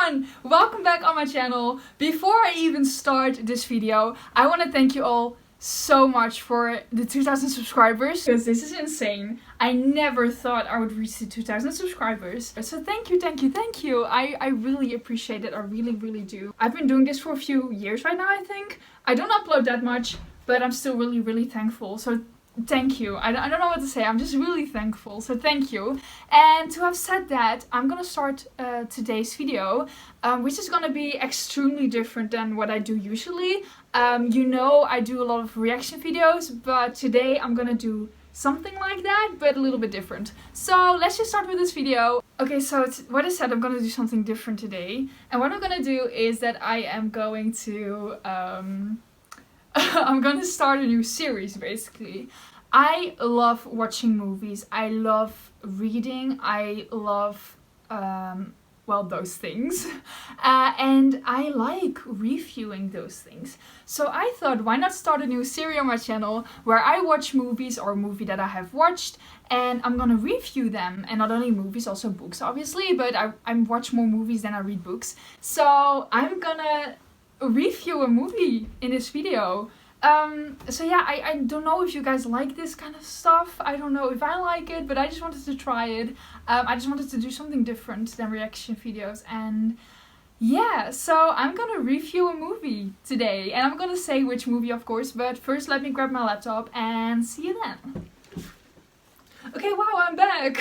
everyone! Welcome back on my channel. Before I even start this video, I want to thank you all so much for the 2,000 subscribers, because this is insane. I never thought I would reach the 2,000 subscribers. So thank you, thank you, thank you. I really appreciate it. I really, really do. I've been doing this for a few years right now, I think. I don't upload that much, but I'm still really, really thankful. So thank you. I don't know what to say. I'm just really thankful. So thank you. And to have said that, I'm gonna start today's video, which is gonna be extremely different than what I do usually. You know, I do a lot of reaction videos, but today I'm gonna do something like that, but a little bit different. So let's just start with this video. Okay, so what I said, I'm gonna do something different today. And what I'm gonna do is that I am going to I'm gonna start a new series, basically. I love watching movies, I love reading, I love, well, those things. And I like reviewing those things. So I thought, why not start a new series on my channel where I watch movies or a movie that I have watched, and I'm gonna review them. And not only movies, also books, obviously, but I watch more movies than I read books. So I'm gonna review a movie in this video. So yeah, I don't know if you guys like this kind of stuff. I don't know if I like it, but I just wanted to try it. I just wanted to do something different than reaction videos, and yeah, so I'm gonna review a movie today, and I'm gonna say which movie, of course, but first let me grab my laptop and see you then. Okay, wow, I'm back!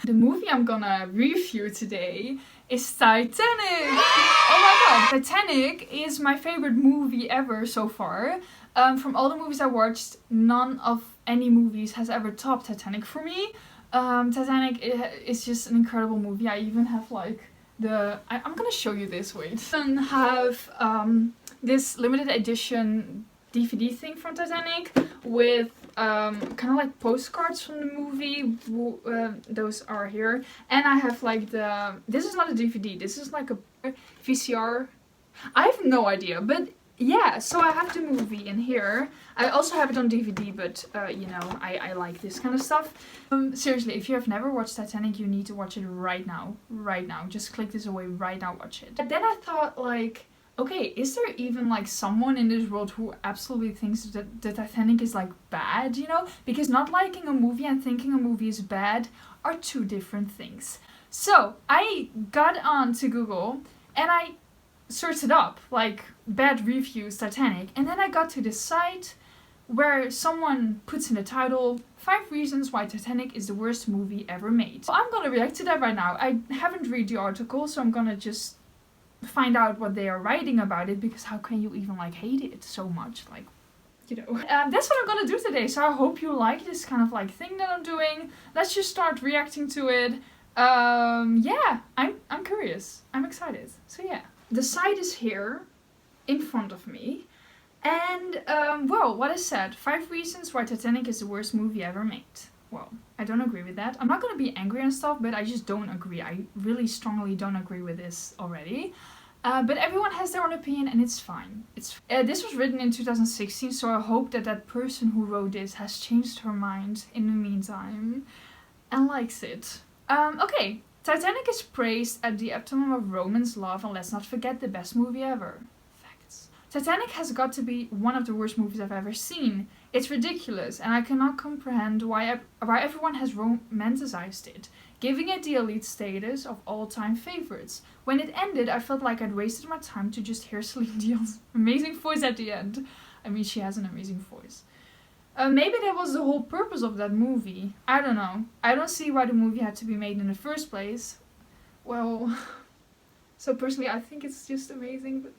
The movie I'm gonna review today is Titanic! Oh my god! Titanic is my favorite movie ever so far. From all the movies I watched, none of any movies has ever topped Titanic for me. Titanic is just an incredible movie. I even have like I'm gonna show you this, wait. I have this limited edition DVD thing from Titanic with kind of like postcards from the movie. Those are here. And I have like this is not a DVD, this is like a VCR. I have no idea, but yeah, so I have the movie in here. I also have it on DVD, but you know, I like this kind of stuff. Seriously, if you have never watched Titanic, you need to watch it right now. Right now. Just click this away right now, watch it. But then I thought, like, okay, is there even like someone in this world who absolutely thinks that the Titanic is like bad, you know? Because not liking a movie and thinking a movie is bad are two different things. So I got on to Google and I searched it up, like bad reviews Titanic, and then I got to this site where someone puts in the title 5 reasons why Titanic is the worst movie ever made. So I'm gonna react to that right now. I haven't read the article, so I'm gonna just find out what they are writing about it, because how can you even like hate it so much, like, you know. That's what I'm gonna do today, so I hope you like this kind of like thing that I'm doing. Let's just start reacting to it. Yeah, I'm curious, I'm excited, so yeah. The site is here in front of me, and well, what I said, 5 reasons why Titanic is the worst movie ever made. Well, I don't agree with that. I'm not gonna be angry and stuff, but I just don't agree. I really strongly don't agree with this already. But everyone has their own opinion, and it's fine. This was written in 2016, so I hope that that person who wrote this has changed her mind in the meantime and likes it. Okay. Titanic is praised at the epitome of romance, love, and let's not forget, the best movie ever. Facts. Titanic has got to be one of the worst movies I've ever seen. It's ridiculous, and I cannot comprehend why everyone has romanticized it, giving it the elite status of all-time favorites. When it ended, I felt like I'd wasted my time to just hear Celine Dion's amazing voice at the end. I mean, she has an amazing voice. Maybe that was the whole purpose of that movie. I don't know. I don't see why the movie had to be made in the first place. Well, so personally I think it's just amazing, but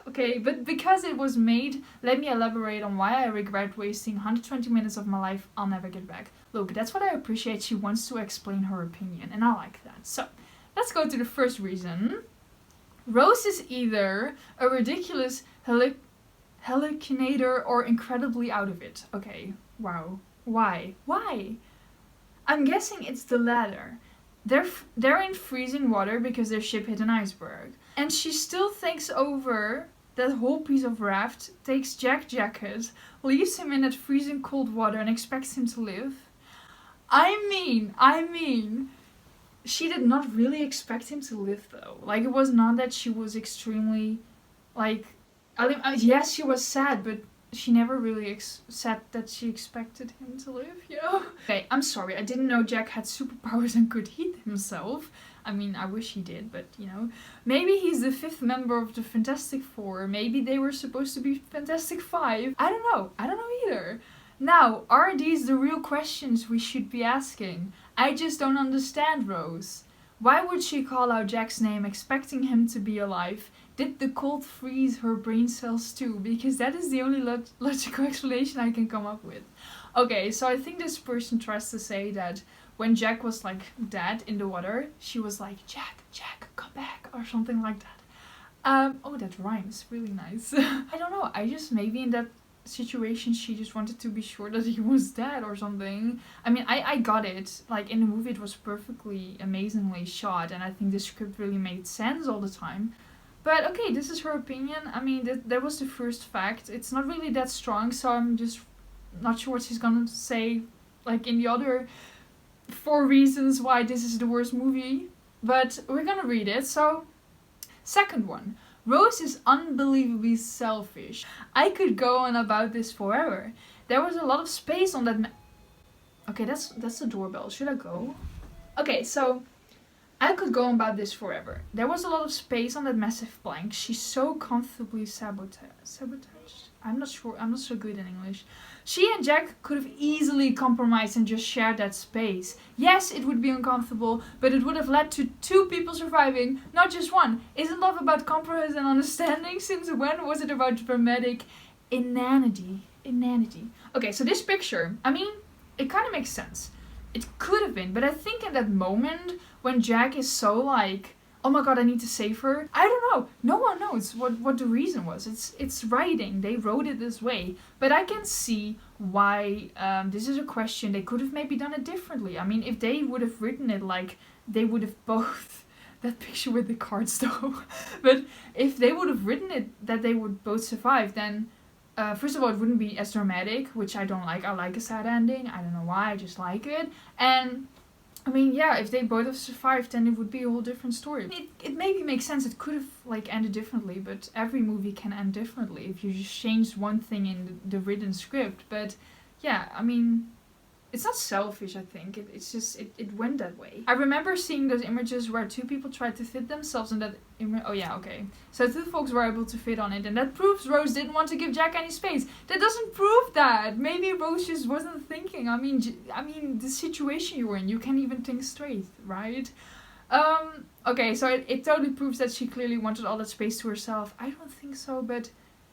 okay, but because it was made, let me elaborate on why I regret wasting 120 minutes of my life I'll never get back. Look, that's what I appreciate. She wants to explain her opinion, and I like that. So, let's go to the first reason. Rose is either a ridiculous hallucinator or incredibly out of it. Okay, wow. Why? Why? I'm guessing it's the latter. They're in freezing water because their ship hit an iceberg. And she still thinks over that whole piece of raft, takes Jack's jacket, leaves him in that freezing cold water and expects him to live. I mean, she did not really expect him to live though. Like, it was not that she was extremely, like, yes, she was sad, but she never really said that she expected him to live, you know? Okay, I'm sorry, I didn't know Jack had superpowers and could heal himself. I mean, I wish he did, but, you know. Maybe he's the 5th member of the Fantastic Four. Maybe they were supposed to be Fantastic Five. I don't know. I don't know either. Now, are these the real questions we should be asking? I just don't understand, Rose. Why would she call out Jack's name expecting him to be alive? Did the cold freeze her brain cells too? Because that is the only logical explanation I can come up with. Okay, so I think this person tries to say that when Jack was like dead in the water, she was like, Jack, come back, or something like that. Oh, that rhymes, really nice. I don't know, I just, maybe in that situation she just wanted to be sure that he was dead or something. I mean, I got it. Like, in the movie it was perfectly, amazingly shot, and I think the script really made sense all the time. But okay, this is her opinion. I mean, that was the first fact. It's not really that strong, so I'm just not sure what she's gonna say, like, in the other 4 reasons why this is the worst movie. But we're gonna read it. So, second one. Rose is unbelievably selfish. I could go on about this forever. There was a lot of space on that okay, that's the doorbell. Should I go? Okay, so I could go on about this forever. There was a lot of space on that massive blank. She's so comfortably sabotaged? I'm not sure. I'm not so good in English. She and Jack could have easily compromised and just shared that space. Yes, it would be uncomfortable, but it would have led to 2 people surviving, not just one. Isn't love about compromise and understanding? Since when was it about dramatic inanity? Okay, so this picture, I mean, it kind of makes sense. It could have been, but I think in that moment when Jack is so like, oh my god, I need to save her. I don't know. No one knows what the reason was. It's writing. They wrote it this way. But I can see why this is a question. They could have maybe done it differently. I mean, if they would have written it like they would have both... That picture with the cards though. But if they would have written it that they would both survive, then... first of all, it wouldn't be as dramatic, which I don't like. I like a sad ending. I don't know why. I just like it. And... I mean, yeah, if they both have survived, then it would be a whole different story. It maybe makes sense. It could have, like, ended differently, but every movie can end differently if you just changed one thing in the written script. But, yeah, I mean, it's not selfish, I think. It's just, it went that way. I remember seeing those images where 2 people tried to fit themselves in that image. Oh, yeah, okay. So 2 folks were able to fit on it, and that proves Rose didn't want to give Jack any space. That doesn't prove that. Maybe Rose just wasn't thinking. I mean, the situation you were in, you can't even think straight, right? Okay, so it totally proves that she clearly wanted all that space to herself. I don't think so, but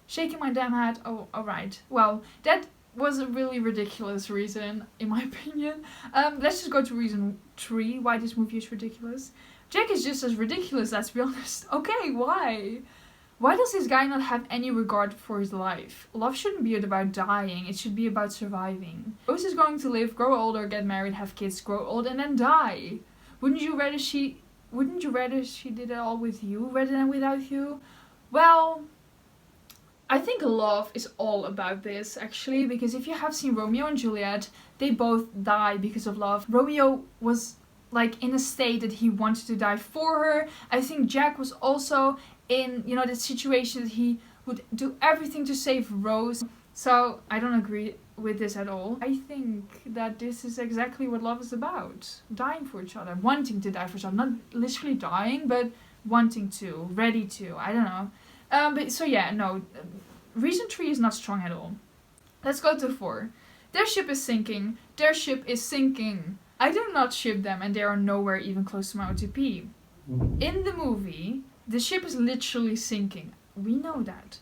shaking my damn head. Oh, alright. Well, that was a really ridiculous reason, in my opinion. Let's just go to reason 3 why this movie is ridiculous. Jack is just as ridiculous, let's be honest. Okay, why? Why does this guy not have any regard for his life? Love shouldn't be about dying, it should be about surviving. Rose is going to live, grow older, get married, have kids, grow old, and then die. Wouldn't you rather she did it all with you rather than without you? Well, I think love is all about this, actually, because if you have seen Romeo and Juliet, they both die because of love. Romeo was, like, in a state that he wanted to die for her. I think Jack was also in, you know, that situation that he would do everything to save Rose. So, I don't agree with this at all. I think that this is exactly what love is about. Dying for each other, wanting to die for each other. Not literally dying, but wanting to, ready to, I don't know. But so yeah, no, reason 3 is not strong at all. Let's go to 4. Their ship is sinking. Their ship is sinking. I do not ship them and they are nowhere even close to my OTP. In the movie, the ship is literally sinking. We know that.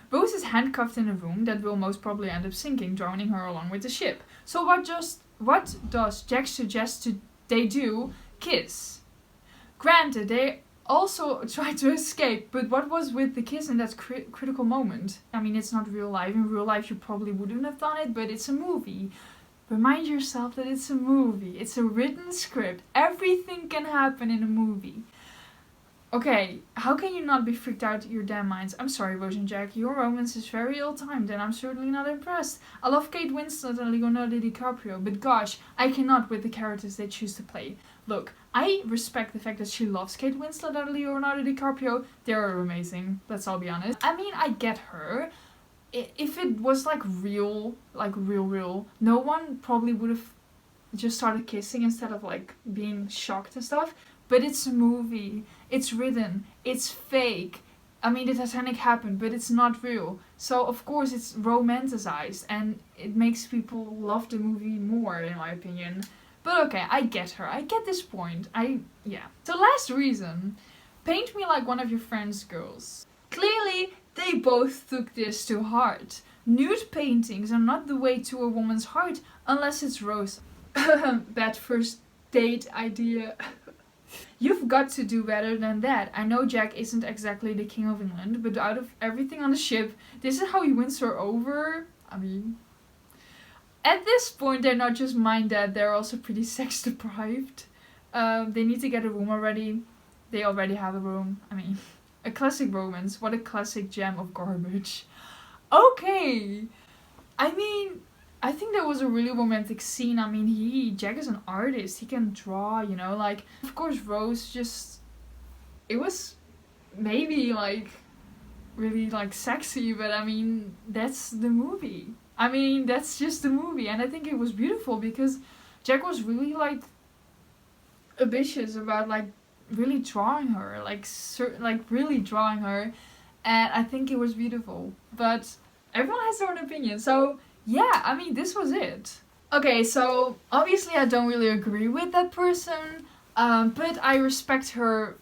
Rose is handcuffed in a room that will most probably end up sinking, drowning her along with the ship. So what does Jack suggest they do? Kiss. Granted, they also tried to escape, but what was with the kiss in that critical moment? I mean, it's not real life. In real life you probably wouldn't have done it, but it's a movie. Remind yourself that it's a movie. It's a written script. Everything can happen in a movie. Okay, how can you not be freaked out your damn minds? I'm sorry, Rose and Jack, your romance is very ill-timed and I'm certainly not impressed. I love Kate Winslet and Leonardo DiCaprio, but gosh, I cannot with the characters they choose to play. look, I respect the fact that she loves Kate Winslet and Leonardo DiCaprio. They're amazing, let's all be honest. I mean, I get her. If it was like real, no one probably would have just started kissing instead of like being shocked and stuff. But it's a movie, it's written, it's fake. I mean, the Titanic happened, but it's not real. So of course it's romanticized and it makes people love the movie more, in my opinion. But okay, I get her. I get this point. Yeah. So last reason, paint me like one of your friend's girls. Clearly, they both took this to heart. Nude paintings are not the way to a woman's heart unless it's rose. Bad first date idea. You've got to do better than that. I know Jack isn't exactly the king of England, but out of everything on the ship, this is how he wins her over. I mean, at this point, they're not just mind dead, they're also pretty sex deprived. They need to get a room already. They already have a room. I mean, a classic romance. What a classic gem of garbage. Okay. I mean, I think that was a really romantic scene. I mean, Jack is an artist. He can draw, you know, like, of course, Rose just, it was maybe, like, really, like, sexy, but I mean, that's the movie. I mean, that's just the movie, and I think it was beautiful because Jack was really, like, ambitious about, like, really drawing her, like really drawing her, and I think it was beautiful. But everyone has their own opinion, so yeah, I mean, this was it. Okay, so obviously I don't really agree with that person, but I respect her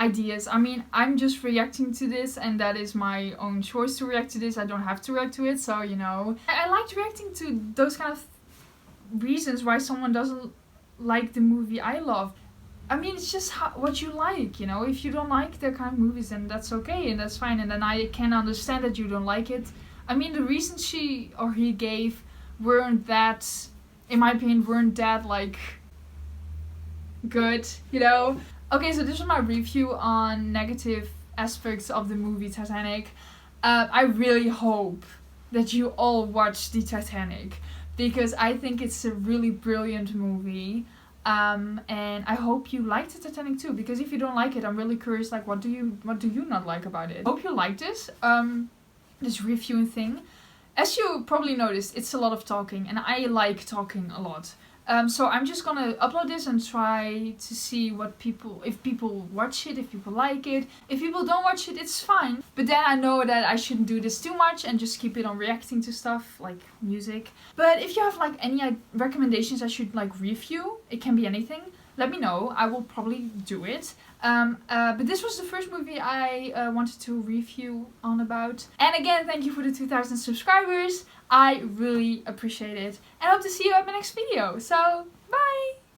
ideas. I mean, I'm just reacting to this, and that is my own choice to react to this. I don't have to react to it, so you know. I liked reacting to those kind of reasons why someone doesn't like the movie I love. I mean, it's just what you like, you know. If you don't like that kind of movies, then that's okay, and that's fine, and then I can understand that you don't like it. I mean, the reasons she or he gave weren't that, in my opinion, like, good, you know? Okay, so this was my review on negative aspects of the movie Titanic. I really hope that you all watch the Titanic, because I think it's a really brilliant movie. And I hope you liked the Titanic too, because if you don't like it, I'm really curious, like, what do you not like about it? Hope you liked this. This reviewing thing. As you probably noticed, it's a lot of talking, and I like talking a lot. So I'm just gonna upload this and try to see if people watch it, if people like it. If people don't watch it, it's fine. But then I know that I shouldn't do this too much and just keep it on reacting to stuff like music. But if you have like any recommendations I should like review, it can be anything, let me know. I will probably do it. But this was the first movie I wanted to review on about. And again, thank you for the 2,000 subscribers. I really appreciate it. And I hope to see you at my next video. So, bye!